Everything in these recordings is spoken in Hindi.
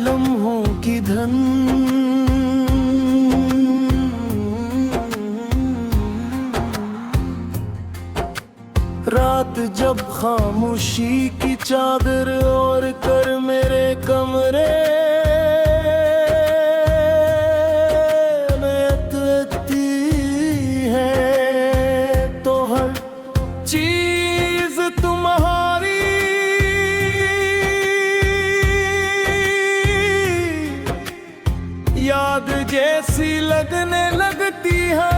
लम्हों की धन। रात जब खामोशी की चादर ओढ़ कर मेरे कमरे में उतरती है, तो हर चीज तुम्हारी याद जैसी लगने लगती है।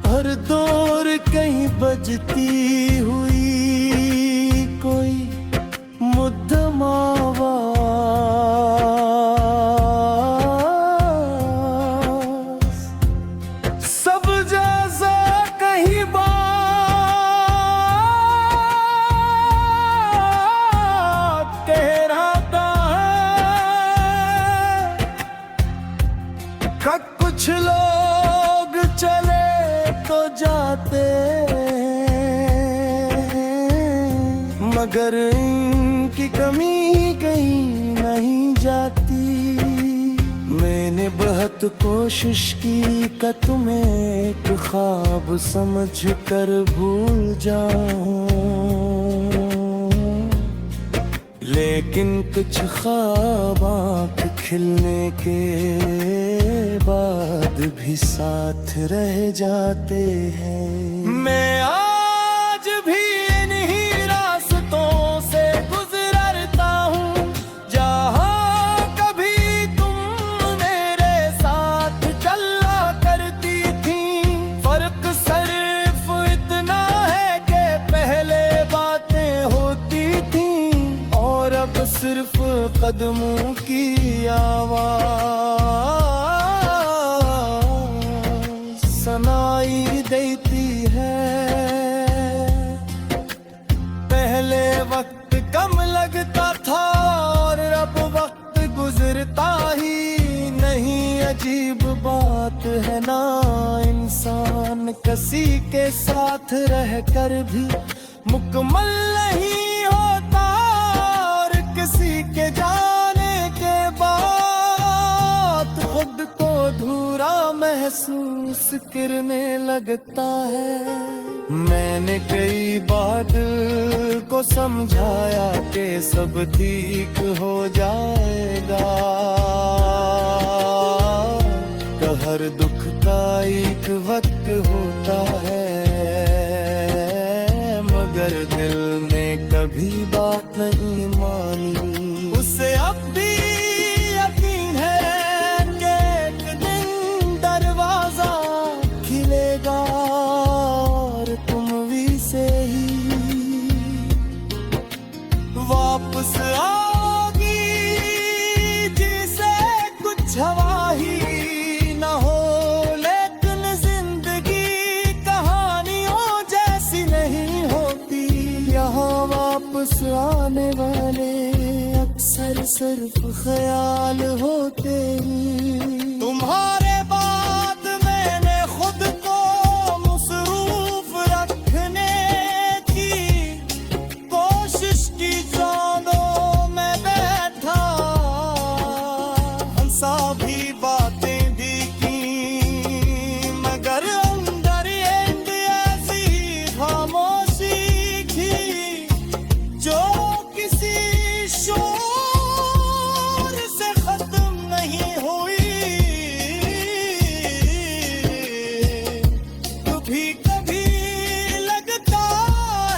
हर दौर कहीं बजती हुई कोई मुद्दम आवाज़, सब जैसा कहीं बात कह रहा है। कुछ लोग चले तो जाते, मगर इनकी कमी कहीं नहीं जाती। मैंने बहुत कोशिश की कि तुम्हें एक ख्वाब समझ कर भूल जाऊं, लेकिन कुछ ख्वाब आँख खिलने के बाद भी साथ रह जाते हैं। मैं आज भी इन्हीं रास्तों से गुजरता हूँ, जहाँ कभी तुम मेरे साथ चला करती थी। फर्क सिर्फ इतना है कि पहले बातें होती थी और अब सिर्फ कदमों की आवाज़ सुनाई देती है। पहले वक्त कम लगता था और अब वक्त गुजरता ही नहीं। अजीब बात है ना, इंसान किसी के साथ रहकर भी मुकम्मल नहीं होता, और किसी के जाने के बाद खुद को अधूरा महसूस करने लगता है। मैंने कई बार दिल को समझाया कि सब ठीक हो जाएगा, कि हर दुख का एक वक्त होता है, मगर दिल ने कभी बात नहीं मानी। उसे अब भी यकीन है कि एक दिन दरवाजा खिलेगा और तुम भी से ही वापस आओगी, जिसे कुछ हवा ही न हो। लेकिन जिंदगी कहानियों जैसी नहीं होती, यहाँ वापस आने वाले अक्सर सिर्फ ख्याल होते हैं। तुम्हारे बाद मैंने खुद को मसरूफ रखने की कोशिश की, जानो मैं बैठा हंसा भी बातें भी की, मगर अंदर एक ऐसी खामोशी थी जो किसी शोर से खत्म नहीं हुई। कभी कभी लगता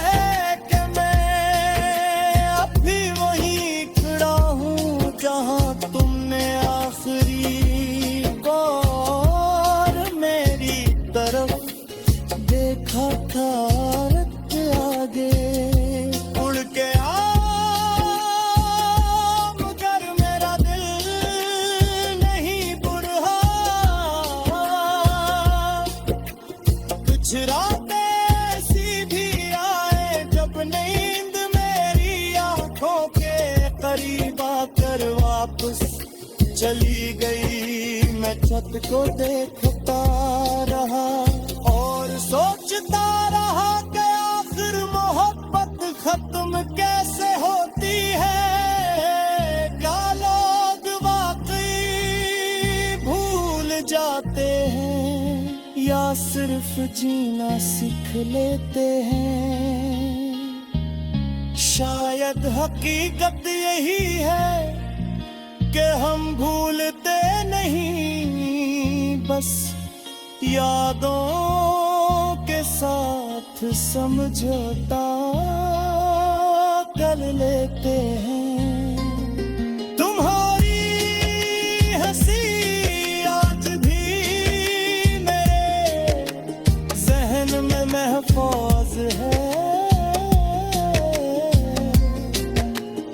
है कि मैं अब भी वहीं खड़ा हूँ जहाँ तुमने आखिरी बार मेरी तरफ देखा था। रख आगे उड़ के मगर मेरा दिल नहीं बुढ़ा। कुछ रातें ऐसी भी आए जब नींद मेरी आंखों के करीब आकर घर वापस चली गई। मैं छत को देखता रहा और सोचता रहा कि आखिर मोहब्बत खत्म कैसे होती है। क्या लोग वाकई भूल जाते हैं या सिर्फ जीना सीख लेते हैं। शायद हकीकत यही है कि हम भूलते नहीं, बस यादों के साथ समझौता कर लेते हैं। तुम्हारी हंसी आज भी मेरे जहन में महफूज है।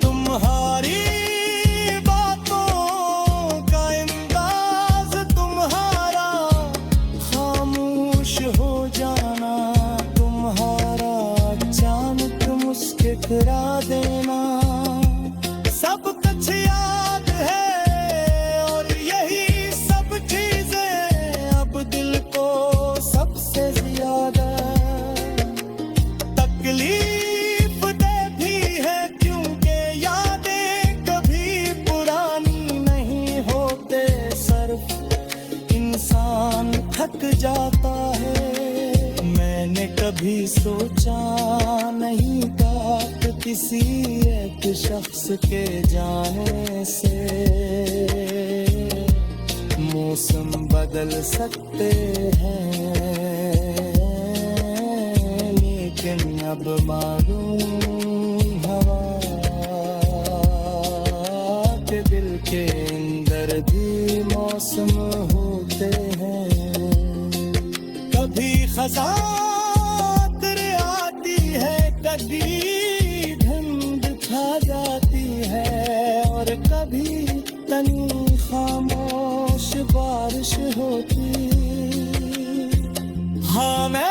तुम्हारी बातों का अंदाज, तुम्हारा खामोश हो जाना, तुम्हारा अचानक मुस्कुरा देना, सब कुछ याद है। और यही सब चीजें अब दिल को सबसे ज्यादा तकलीफ देती है, क्योंकि यादें कभी पुरानी नहीं होते। सिर्फ इंसान थक जाता है। मैंने कभी सोचा नहीं था कि किसी एक शख्स के जाने से मौसम बदल सकते हैं, लेकिन अब मालूम हवा के दिल के अंदर भी मौसम होते हैं। कभी खज़ां आती है, कभी धुंध छा जाती है, और कभी तनी खामोश बारिश होती। हाँ, मैं